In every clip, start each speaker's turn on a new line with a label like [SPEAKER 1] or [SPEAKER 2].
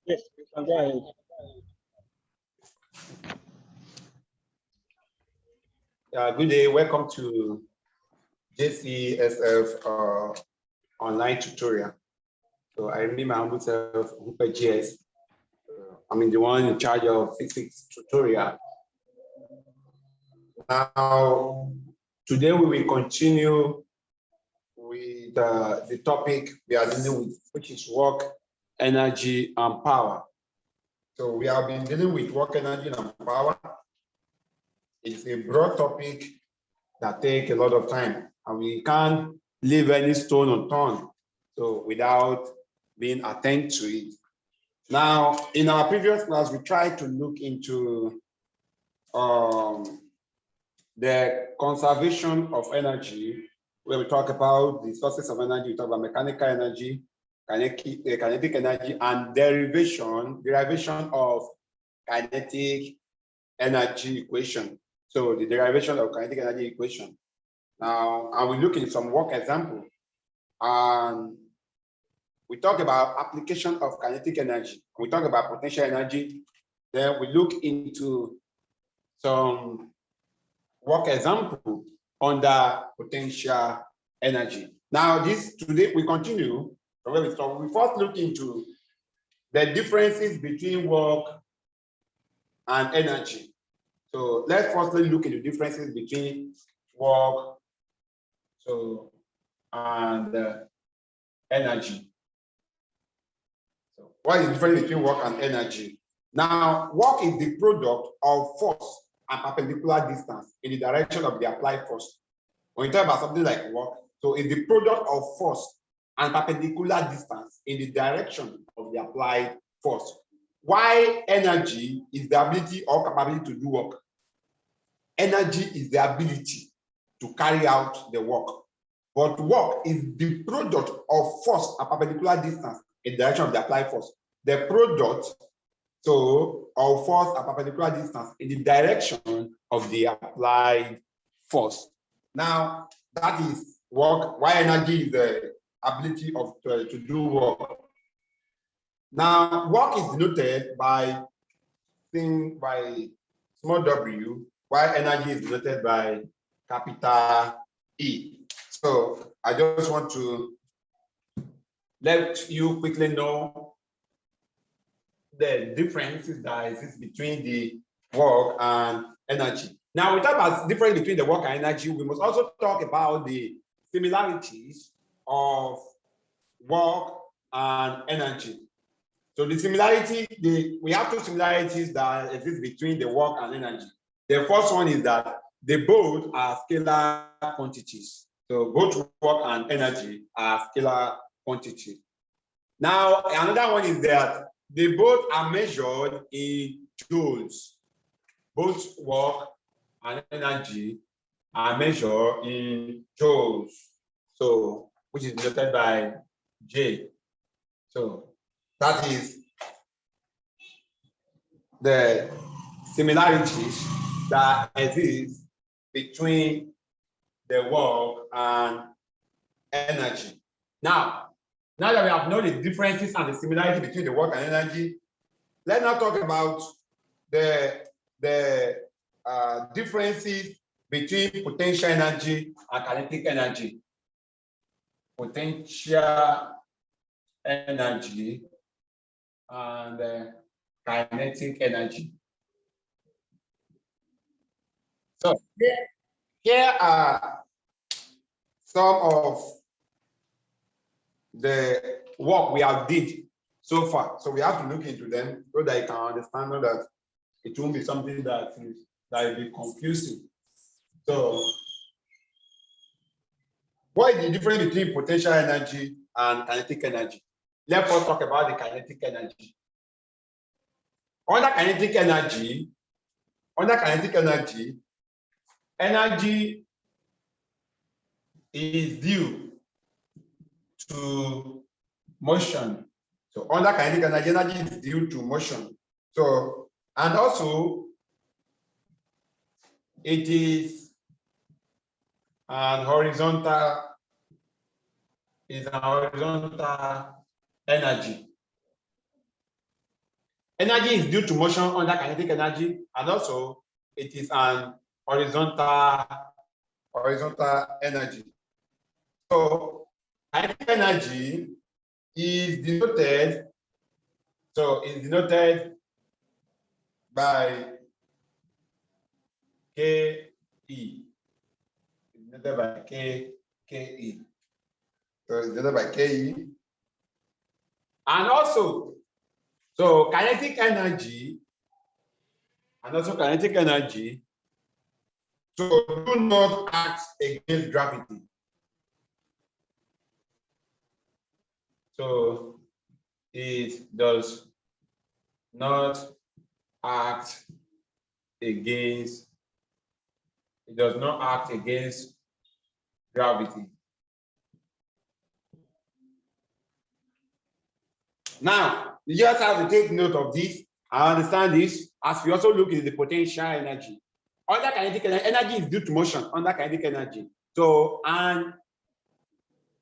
[SPEAKER 1] Yes, you can go ahead.
[SPEAKER 2] Good day. Welcome to JCSF online tutorial. So I name my humble self GS. I'm the one in charge of physics tutorial. Now, today we will continue with the topic we are dealing with, which is work, energy, and power. So we have been dealing with work, energy, and power. It's a broad topic that takes a lot of time, and we can't leave any stone unturned. So without being attentive to it. Now, in our previous class, we tried to look into the conservation of energy, where we talk about the sources of energy, we talk about mechanical energy, kinetic energy, and derivation of kinetic energy equation. So the derivation of kinetic energy equation. Now, I will look at some work example, and we talk about application of kinetic energy. We talk about potential energy. Then we look into some work example under potential energy. Now, today we continue from where we start. We first look into the differences between work and energy. So let's firstly look at the differences between work and energy. So what is the difference between work and energy? Now, work is the product of force and perpendicular distance in the direction of the applied force. When you talk about something like work, so it's the product of force and perpendicular distance in the direction of the applied force. Why energy is the ability or capability to do work? Energy is the ability to carry out the work. But work is the product of force and perpendicular distance in the direction of the applied force. The product of force and perpendicular distance in the direction of the applied force. Now, that is work. Why energy is the ability to do work. Now, work is denoted by small w, while energy is denoted by capital E. So I just want to let you quickly know the differences that exist between the work and energy. Now, we talk about the difference between the work and energy. We must also talk about the similarities of work and energy. So the similarity, we have two similarities that exist between the work and energy. The first one is that they both are scalar quantities. So both work and energy are scalar quantities. Now, another one is that they both are measured in joules. Both work and energy are measured in joules. So, which is denoted by J. So that is the similarities that exist between the work and energy. Now that we have known the differences and the similarity between the work and energy, let's now talk about the differences between potential energy and kinetic energy. Potential energy and kinetic energy. So here are some of the work we have did so far. So we have to look into them so that you can understand that it won't be something that will be confusing. So what is the difference between potential energy and kinetic energy? Let us talk about the kinetic energy. Under kinetic energy, energy is due to motion. So under kinetic energy is due to motion. So, and also it is an horizontal energy. Energy is due to motion under kinetic energy, and also it is an horizontal energy. So kinetic energy is denoted, by KE. It's denoted by KE. So it's denoted by KE. And also, so kinetic energy, so do not act against gravity. So it does not act against, gravity. Now, you just have to take note of this. I understand this as we also look at the potential energy. Under kinetic energy is due to motion under kinetic energy. So, and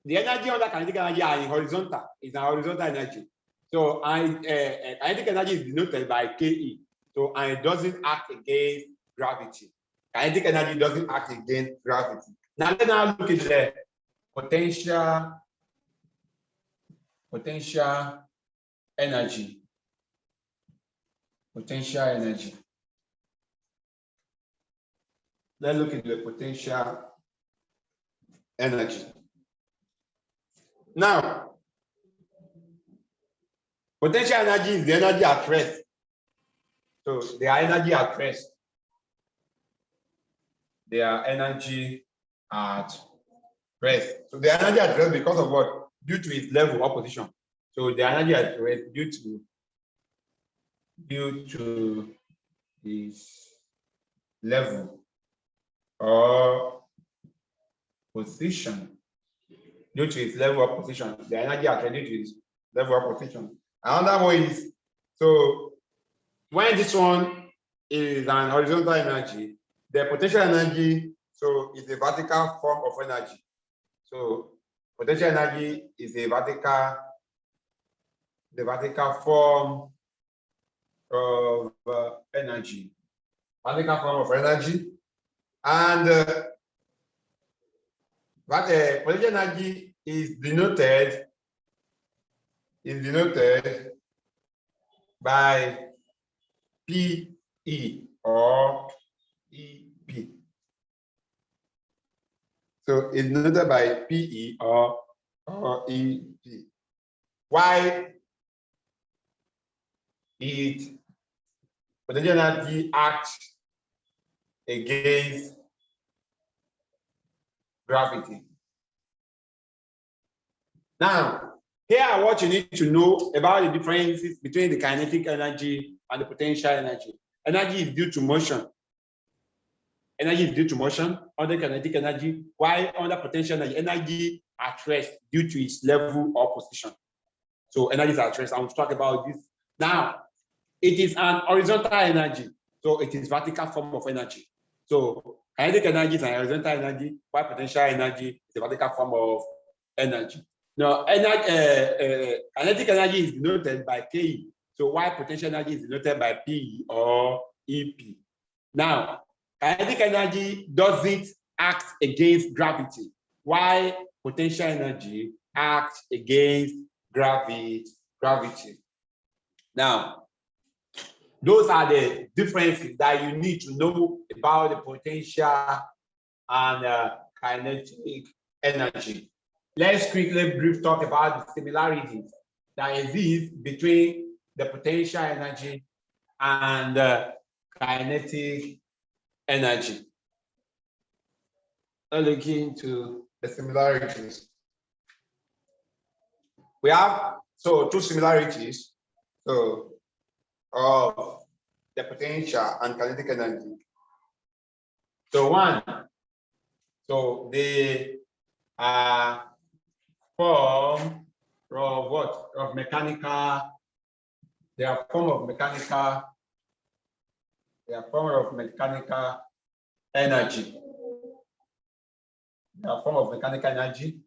[SPEAKER 2] the energy under kinetic energy are in horizontal, is an horizontal energy. So, kinetic energy is denoted by KE. So, and it doesn't act against gravity. Kinetic energy doesn't act against gravity. Now, let's now look at the potential energy. Potential energy. Let's look at the potential energy. Now, potential energy is the energy at rest. So they are energy at rest. They are energy at rest. So the energy at rest because of what? Due to its level or position. So the energy at rest due to its level or position. Due to its level or position. The energy at rest due to its level or position. Another one is, so when this one is an horizontal energy, the potential energy, so is a vertical form of energy. So potential energy is the vertical form of energy. Vertical form of energy. And potential energy is denoted by PE or EP. So it's denoted by PE or EP. Why it potential energy acts against gravity. Now, here are what you need to know about the differences between the kinetic energy and the potential energy. Energy is due to motion. Energy is due to motion under kinetic energy, while under potential energy at rest due to its level or position. So energy is at rest. I will talk about this. Now, it is an horizontal energy. So it is vertical form of energy. So kinetic energy is an horizontal energy, while potential energy is a vertical form of energy. Now, kinetic energy is denoted by Ke. So while potential energy is denoted by Pe or Ep. Now, kinetic energy doesn't act against gravity, while potential energy acts against gravity. Now, those are the differences that you need to know about the potential and kinetic energy. Let's quickly brief talk about the similarities that exist between the potential energy and kinetic energy. Let's look into the similarities. We have two similarities of the potential and kinetic energy. So one, they are form of what? Of mechanical. They are form of mechanical. They are form of mechanical energy. They are form of mechanical energy.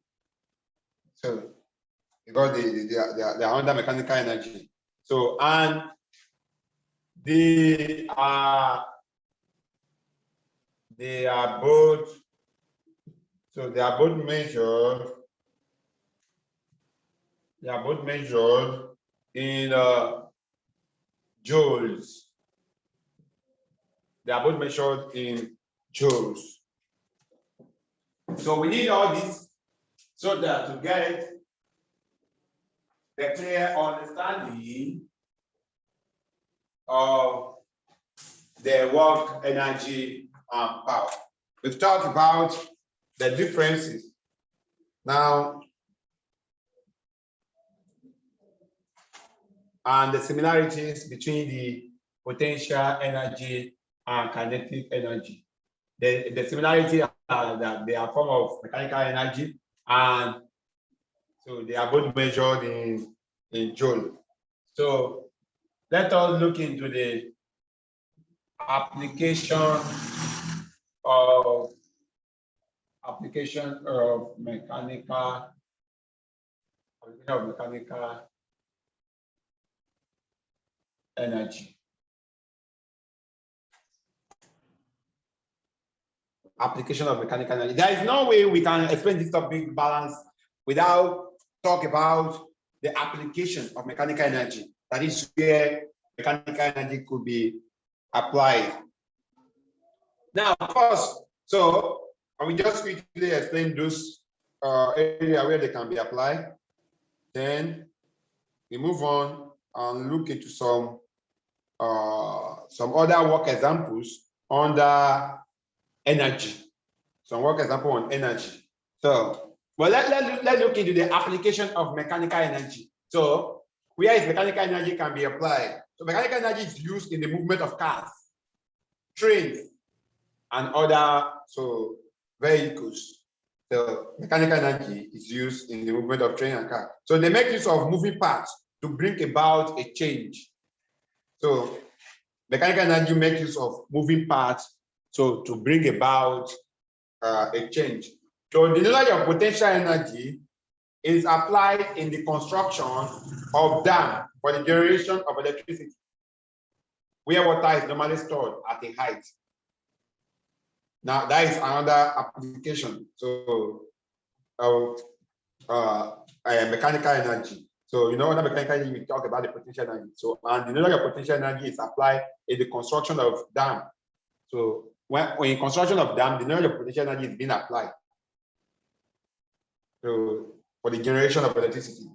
[SPEAKER 2] So because they are under mechanical energy. So, and They are both, so they are both measured. They are both measured in joules. They are both measured in joules. So we need all this so that to get the clear understanding of the work, energy, and power. We've talked about the differences. Now, and the similarities between the potential energy and kinetic energy. The similarity are that they are form of mechanical energy, and so they are both measured in joule. So let us look into the application of mechanical energy. Application of mechanical energy. There is no way we can explain this topic balance without talk about the application of mechanical energy. That is where mechanical energy could be applied. Now, of course, so I will just quickly explain those area where they can be applied. Then we move on and look into some other work examples under energy. Some work example on energy. So, well, let's look into the application of mechanical energy. So, where is mechanical energy can be applied? So, mechanical energy is used in the movement of cars, trains, and other vehicles. So, mechanical energy is used in the movement of train and car. So, they make use of moving parts to bring about a change. So, mechanical energy makes use of moving parts to bring about a change. So the knowledge of potential energy is applied in the construction of dam for the generation of electricity, where water is normally stored at a height. Now that is another application. So mechanical energy. So under mechanical energy, we talk about the potential energy. So and the knowledge of potential energy is applied in the construction of dam. So when in construction of dam, the knowledge of potential energy is being applied for the generation of electricity.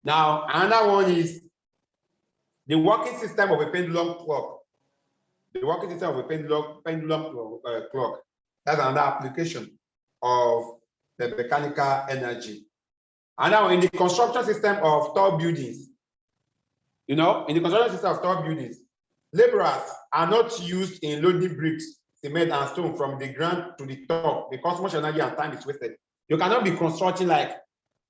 [SPEAKER 2] Now, another one is the working system of a pendulum clock. The working system of a pendulum clock. That's another application of the mechanical energy. And now in the construction system of tall buildings, in the construction system of tall buildings, laborers are not used in loading bricks, cement, and stone from the ground to the top because much energy and time is wasted. You cannot be constructing like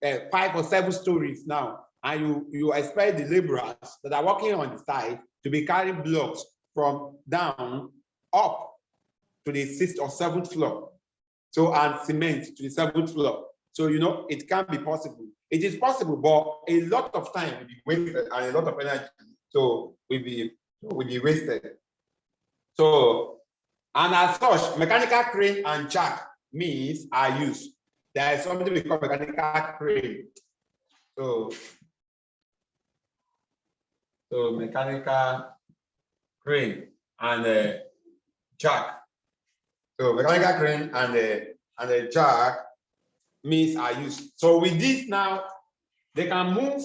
[SPEAKER 2] 5 or 7 stories now, and you expect the laborers that are working on the side to be carrying blocks from down up to the 6th or 7th floor. So, and cement to the 7th floor. So, it can be possible. It is possible, but a lot of time will be wasted and a lot of energy will be wasted. So, and as such, mechanical crane and jack means are used. There is something we call mechanical crane. So mechanical crane and jack. So mechanical crane and the jack means are used. So with this now, they can move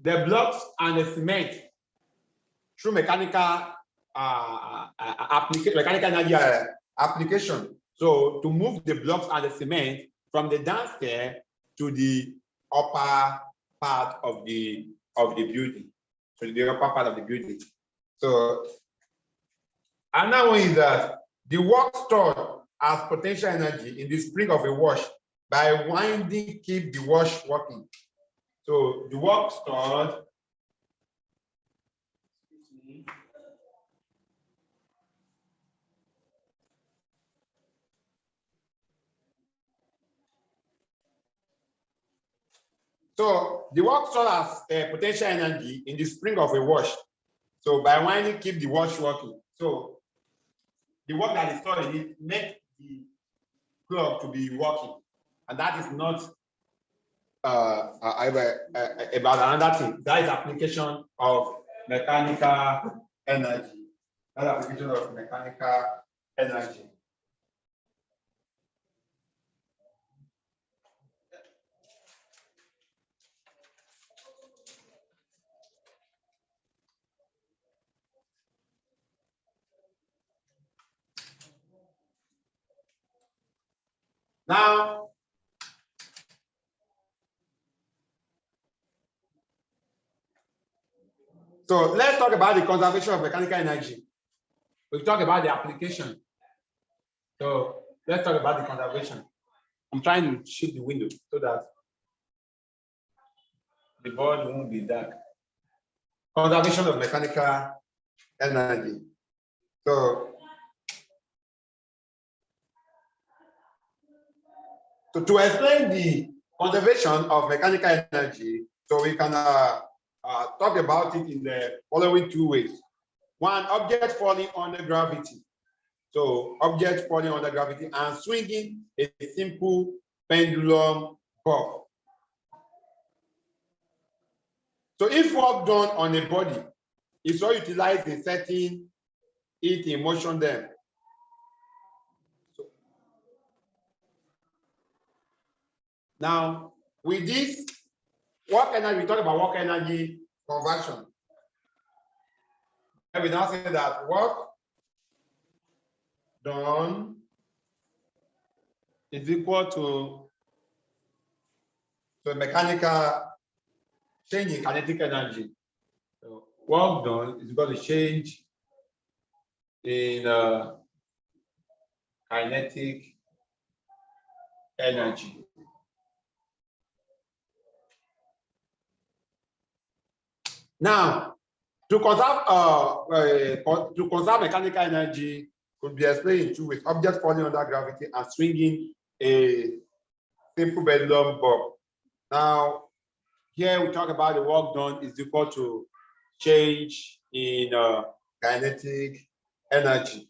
[SPEAKER 2] the blocks and the cement through mechanical energy application. So to move the blocks and the cement from the downstairs to the upper part of the building. So the upper part of the building. So another one is that the work stored as potential energy in the spring of a wash by winding keep the wash working. So the work stored So the work stored as potential energy in the spring of a wash So by winding, keep the watch working. So the work that is stored in it makes the clock to be working, and that is not about another thing. That is application of mechanical energy. That application of mechanical energy. Now, so let's talk about the conservation of mechanical energy. We've talked about the application. So let's talk about the conservation. I'm trying to shift the window so that the board won't be dark. Conservation of mechanical energy. So to explain the conservation of mechanical energy, so we can talk about it in the following two ways. One, object falling under gravity. So object falling under gravity and swinging a simple pendulum bob. So if work done on a body is all utilized in setting it in motion then. So, now with this work energy, we talk about work energy conversion. And we now say that work done is equal to mechanical change in kinetic energy. So work done is equal to change in kinetic energy. Now, to conserve mechanical energy could be explained in two ways: object falling under gravity and swinging a simple pendulum bob. Now, here we talk about the work done is equal to change in kinetic energy.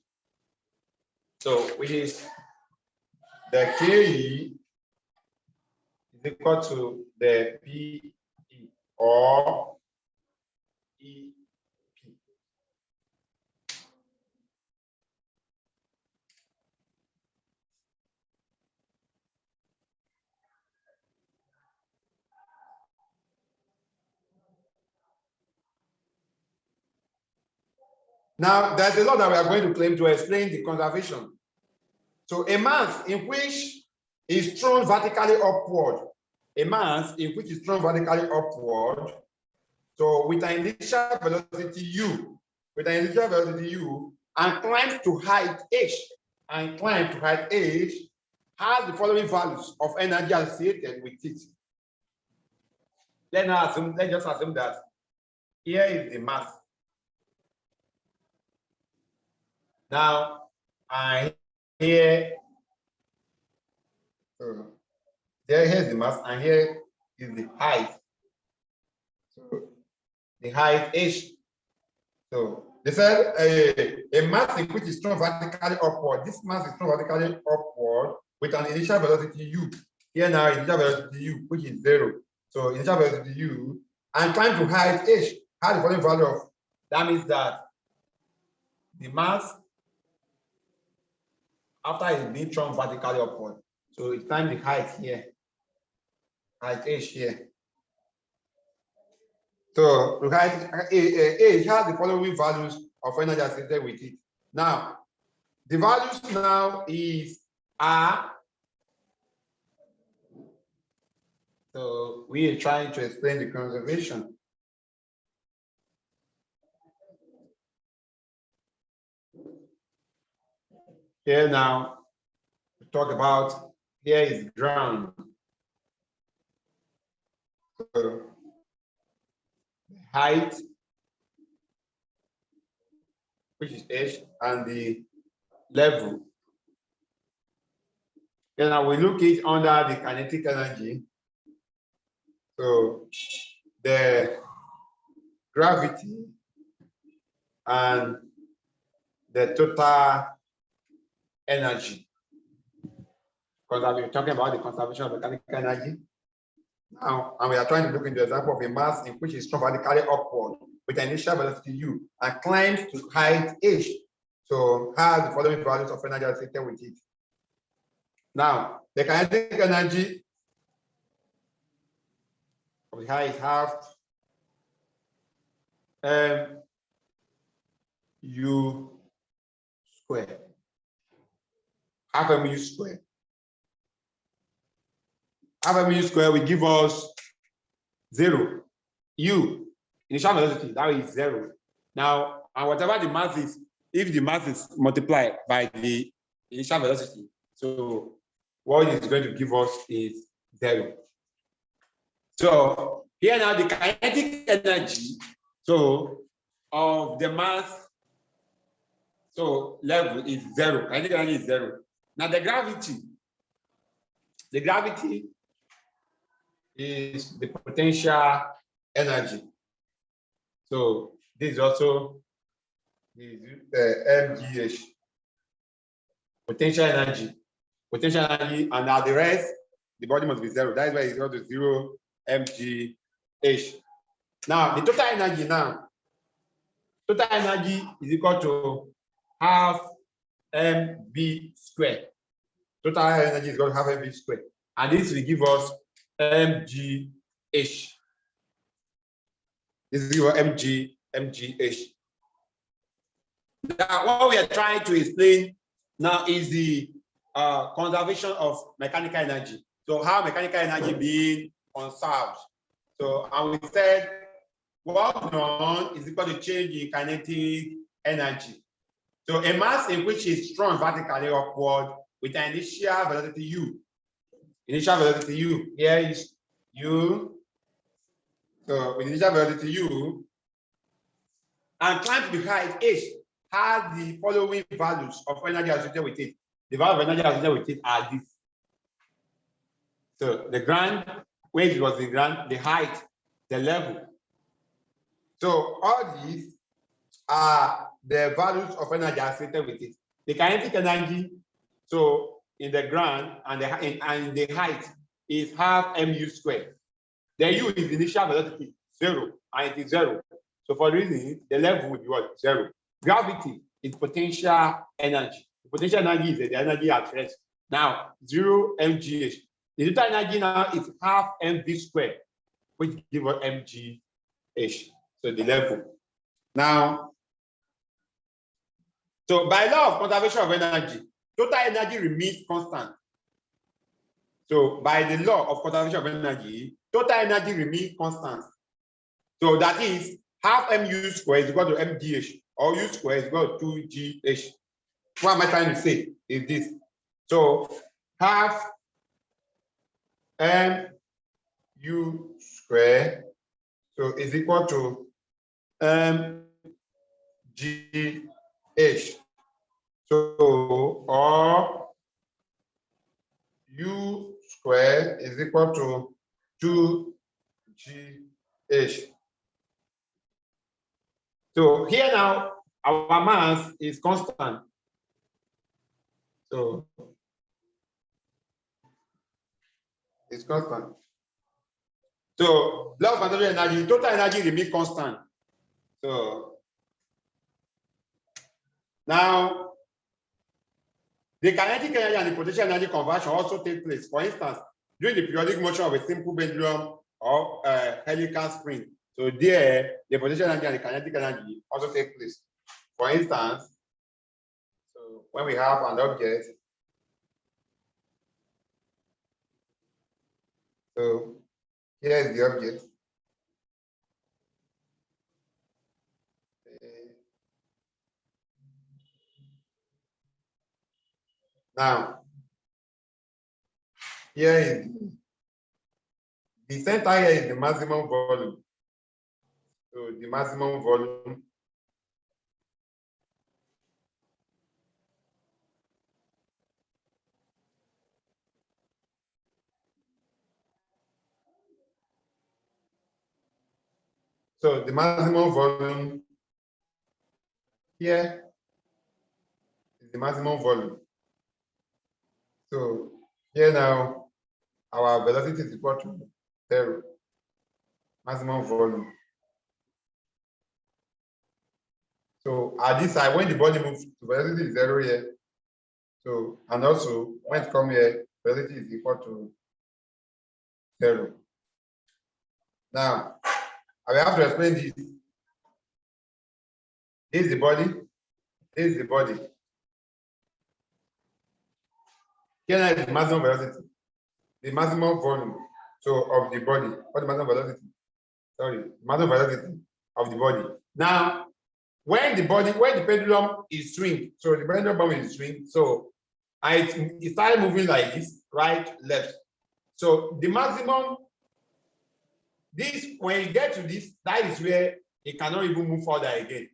[SPEAKER 2] So, which is the KE is equal to the PE or EP. Now, there's a lot that we are going to claim to explain the conservation. So a mass in which is thrown vertically upward, a mass in which is thrown vertically upward, so with an initial velocity u, and climbs to height h, has the following values of energy associated with it. Let's just assume that here is the mass. Now, here's the mass, and here is the height. So the height h. So they said a mass in which is thrown vertically upward. This mass is thrown vertically upward with an initial velocity u. Here now initial velocity u, which is 0. So initial velocity u and climb to height h has the following value of. That means that the mass after it's being thrown vertically upward, so it's time the height here, height h here. So height h has the following values of energy associated with it. Now, the values now is r. So we are trying to explain the conservation. Here now, we talk about here is ground. So height, which is h, and the level. Then I will look it under the kinetic energy. So the gravity and the total energy. Because I've been talking about the conservation of mechanical energy. Now, and we are trying to look into the example of a mass in which is thrown vertically upward with an initial velocity u and climbs to height h. So has the following values of energy associated with it. Now, the kinetic energy of the height is half u square. Half mu square. Half mu square will give us 0. U, initial velocity, that is 0. Now, and whatever the mass is, if the mass is multiplied by the initial velocity, so what it's going to give us is 0. So here now the kinetic energy, so of the mass, so level is 0. Kinetic energy is 0. Now the gravity is the potential energy. So this is also the mgh, potential energy, and now the rest, the body must be 0. That is why it's equal to 0 mgh. Now the total energy is equal to half mv squared. Total energy is equal to half mv squared, and this will give us mgh. This is equal to mgh. Now, what we are trying to explain now is the conservation of mechanical energy. So how mechanical energy being conserved. So, and we said work done is equal to change in kinetic energy. So a mass in which is thrown vertically upward with an initial velocity u. Initial velocity u. Here is u. So with initial velocity u and climb to the height h has the following values of energy associated with it. The value of energy associated with it are these. So the ground, where it was the ground, the height, the level. So all these are the values of energy associated with it. The kinetic energy, so in the ground and the height is half mu squared. The u is the initial velocity 0, and it is 0. So for the reason, the level will be what? 0. Gravity is potential energy. The potential energy is the energy at rest. Now 0 mgh. The total energy now is half mv squared, which gives us mgh. So the level. Now, so by law of conservation of energy, total energy remains constant. So by the law of conservation of energy, total energy remains constant. So that is half mu squared is equal to mgh, or u squared is equal to 2gh. What am I trying to say is this? So half mu squared so is equal to mgh. So or u squared is equal to 2gh. So here now our mass is constant. So it's constant. So law of conservation of energy, total energy remains constant. So now the kinetic energy and the potential energy conversion also take place. For instance, during the periodic motion of a simple pendulum or helical spring. So there, the potential energy and the kinetic energy also take place. For instance, so when we have an object, so here is the object. Now, here is the center here is the maximum volume. So the maximum volume. So the maximum volume here is the maximum volume. So here now, our velocity is equal to 0, maximum volume. So at this side, when the body moves, the velocity is 0 here. So, and also when it comes here, velocity is equal to 0. Now, I will have to explain this. This is the body. This is the body. Here is the maximum velocity, the maximum volume. So of the body, what the maximum velocity? Sorry, maximum velocity of the body. Now, when the pendulum is swing, so the pendulum is swing, so it started moving like this, right, left. So the maximum, this, when you get to this, that is where it cannot even move further again.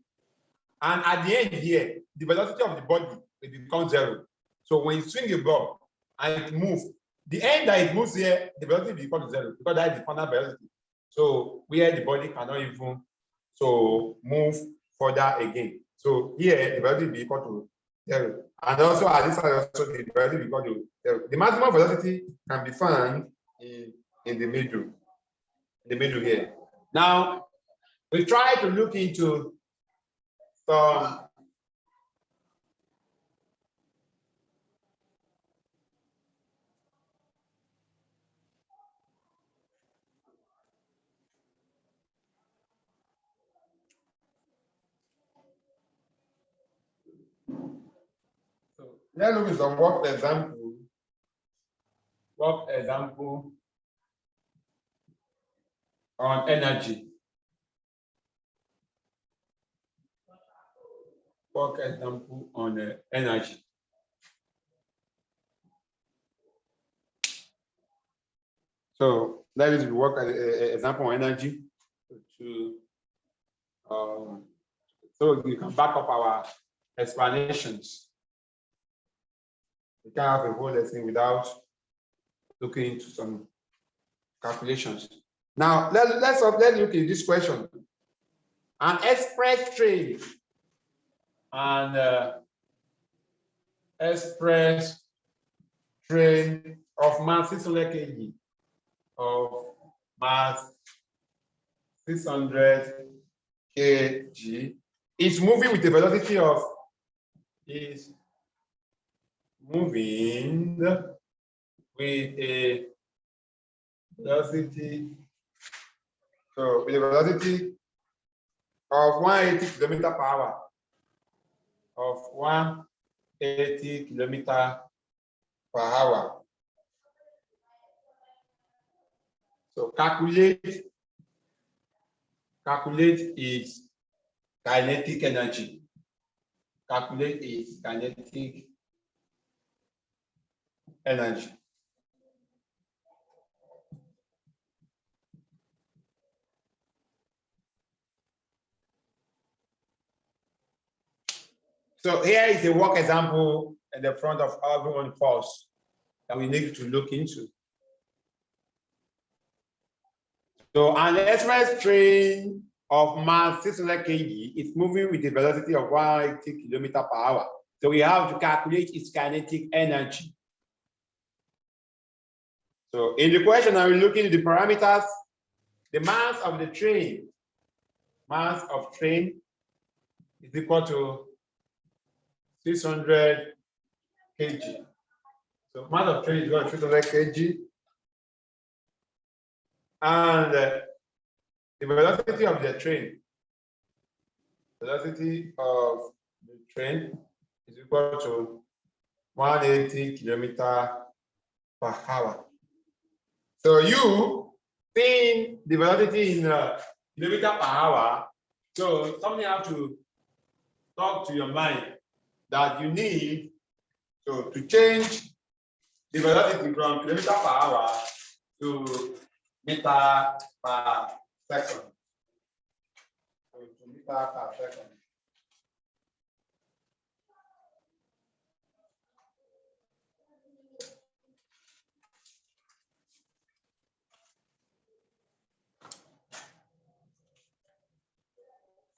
[SPEAKER 2] And at the end here, the velocity of the body will become 0. So when you swing a ball and it moves, the end that it moves here, the velocity will become 0 because that is the final velocity. So where the body cannot even move further again. So here the velocity will be equal to 0. And also at this side also the velocity will be equal to 0. The maximum velocity can be found in the middle. The middle here. Now we try to look into some let's look at some work example. Work example on energy. Work example on energy. So that is work example on energy so you can back up our explanations. We can't have a whole lesson without looking into some calculations. Now let's look at this question. An express train and express train of mass 600 kg of mass 600 kg is moving with a velocity of with a velocity of 180 km per hour. Of 180 km per hour. So calculate its kinetic energy. Calculate its kinetic energy. So here is a work example at the front of everyone course that we need to look into. So an express train of mass 600 kg is moving with a velocity of 180 km per hour. So we have to calculate its kinetic energy. So in the question, I will look into the parameters. The mass of the train, is equal to 600 kg. So mass of train is equal to 600 kg. And the velocity of the train, is equal to 180 km per hour. So you seeing the velocity in kilometer per hour, so something have to talk to your mind that you need to change the velocity from kilometer per hour to meter per second. So to meter per second.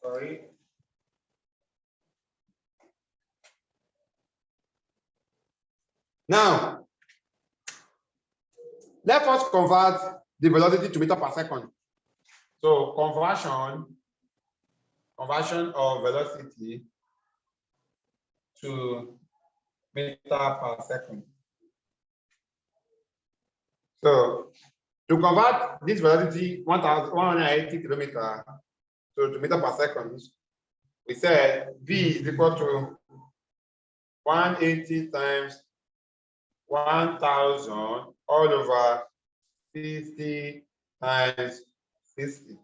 [SPEAKER 2] Sorry. Now, let us convert the velocity to meter per second. So conversion of velocity to meter per second. So to convert this velocity 1,180 kilometers to meter per second, we said V is equal to 180 times 1,000 all over 50 times 60.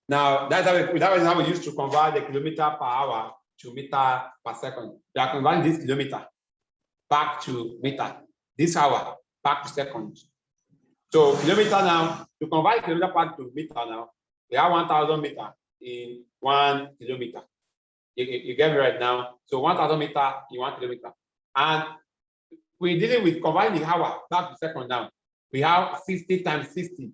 [SPEAKER 2] Now, that is how we used to convert the kilometer per hour to meter per second. We are converting this kilometer back to meter, this hour back to seconds. So kilometer now, to convert kilometer back to meter now, we have 1,000 meters in 1 kilometer. You get me right now? So 1,000 meters in 1 kilometer. And we're dealing with converting the hour back to second now. We have 60 times 60.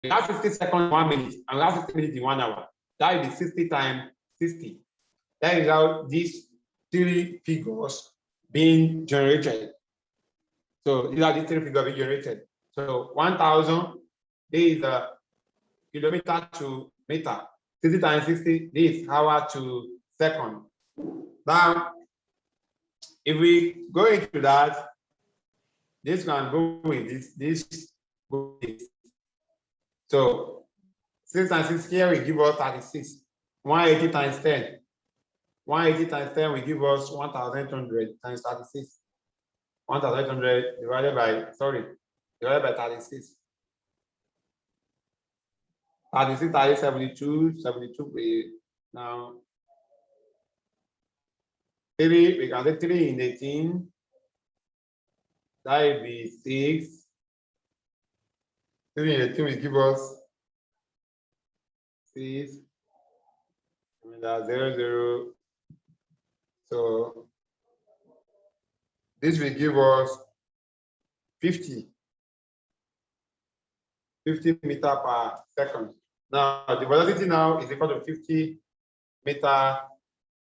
[SPEAKER 2] We have 60 seconds in 1 minute, and we have 60 minutes in 1 hour. That is 60 times 60. That is how these three figures being generated. So these are the three figures being generated. So 1,000 is a kilometer to meter. 60 times 60 is hour to second. Now, if we go into that, this can go with this go with this. So 6 times 6 here will give us 36. 180 times 10. 180 times 10 will give us 1,800 times 36. 1,800 divided by 36. 36 times 72, 72. Now, 3, we can say 3 in 18. That will be 6. 3 in 18 will give us 6. And that's 0, 0. So this will give us 50 meters per second. Now the velocity now is equal to 50 meters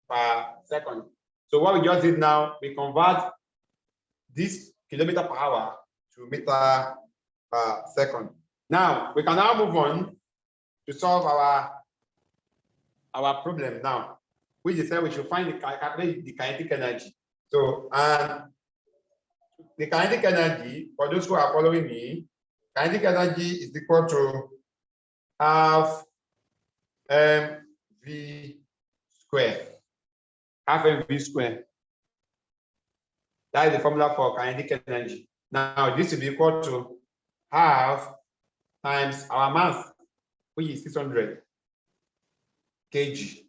[SPEAKER 2] per second. So what we just did now, we convert this kilometer per hour to meter per second. Now we can now move on to solve our problem now, which is that we should calculate the kinetic energy. So, and the kinetic energy, for those who are following me, kinetic energy is equal to half mv square. Half mv square. That is the formula for kinetic energy. Now, this will be equal to half times our mass, which is 600 kg,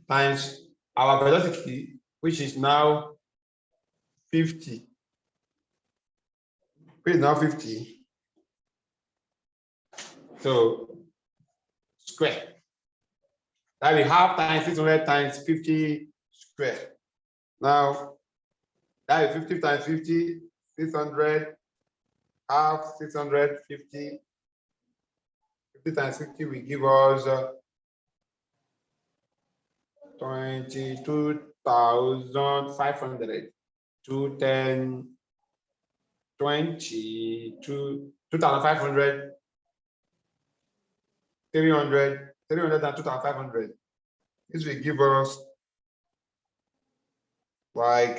[SPEAKER 2] times our velocity, which is now 50. Which is now 50. So square. That will half times 600 times 50 square. Now that is 50 times 50, 600, half 650. 50 times 50 will give us 22,500. 210, 20, 2,500, 300, 300 and 2,500. This will give us like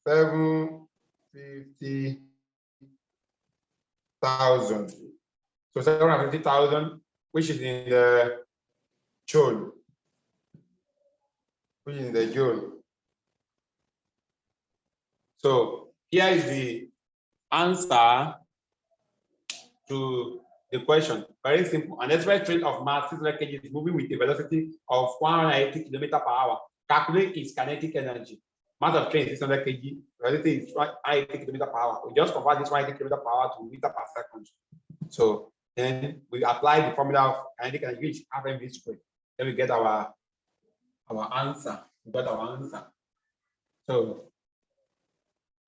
[SPEAKER 2] 750,000. So 750,000, which is in the joule. Which is in the joule. So here is the answer to the question. Very simple. An express train of mass 600 kg is moving with a velocity of 180 km per hour. Calculate its kinetic energy. Mass of train is 600 kg. Velocity is 180 km per hour. We just convert this 180 km per hour to meter per second. So then we apply the formula of kinetic energy, which is half mv squared. Then we get our answer. We got our answer. So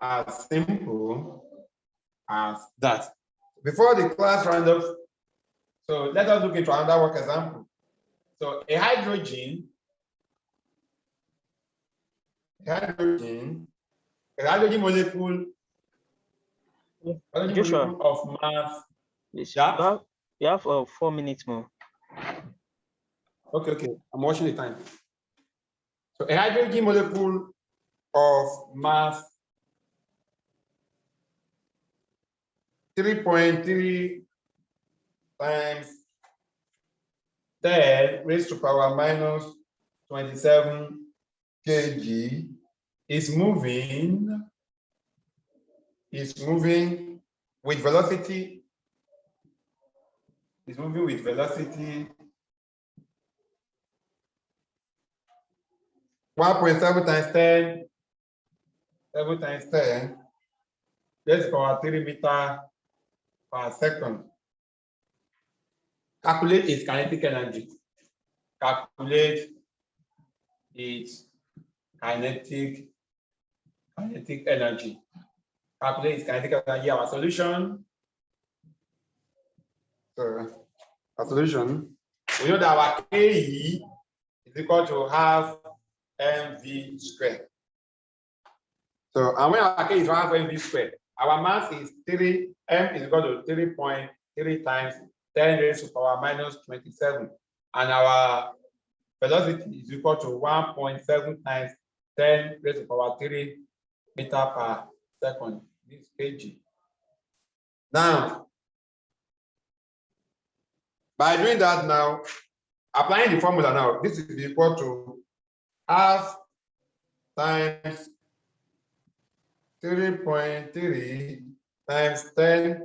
[SPEAKER 2] as simple as that. Before the class round up, so let us look into another work example. So a hydrogen hydrogen molecule,
[SPEAKER 1] Joshua,
[SPEAKER 2] molecule of mass.
[SPEAKER 1] please,
[SPEAKER 2] Yeah.
[SPEAKER 1] you have 4 minutes more.
[SPEAKER 2] Okay, I'm watching the time. So a hydrogen molecule of mass 3.3 times 10 raised to power minus 27 kg is moving with velocity. Is moving with velocity 1.7 times 10, 7 times 10, raised to power 3 meter per second. Calculate its kinetic energy. Calculate its kinetic energy. Calculate its kinetic energy. Our solution. So our solution, we know that our KE is equal to half mv squared. So, and when our K is half mv squared, our mass is 3, m is equal to 3.3 times 10 raised to power minus 27. And our velocity is equal to 1.7 times 10 raised to power 3 meter per second. This kg. Now, by doing that now, applying the formula now, this is equal to half times 3.3 times 10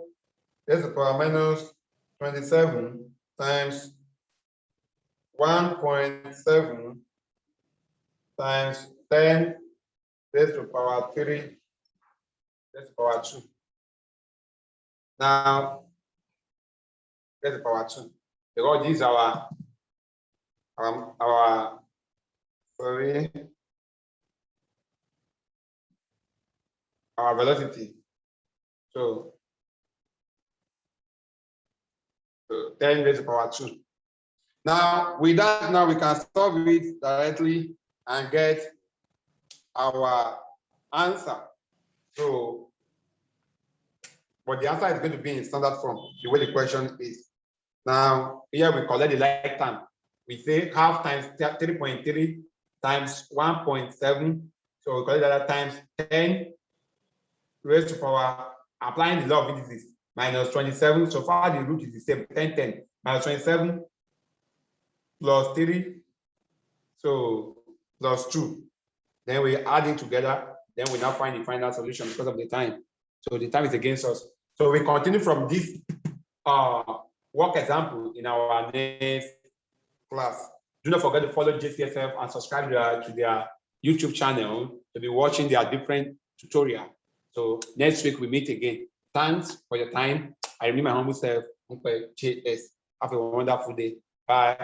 [SPEAKER 2] raised to power minus 27 times 1.7 times 10 raised to power 3 raised to power 2. Now, raised to power 2. Because these are our velocity. So 10 raised to power 2. Now, with that, now we can solve it directly and get our answer. So, but the answer is going to be in standard form, the way the question is. Now, here we collect the like term. We say half times 3.3 times 1.7. So we collect that times 10 raised to power, applying the law of indices, minus 27. So far, the root is the same, 10 minus 27 plus 3, so plus 2. Then we add it together. Then we now find the final solution because of the time. So the time is against us. So we continue from this work example in our next class. Do not forget to follow JCSF and subscribe to their YouTube channel to be watching their different tutorials. So next week we meet again. Thanks for your time. I remain my humble self, JS. Have a wonderful day. Bye.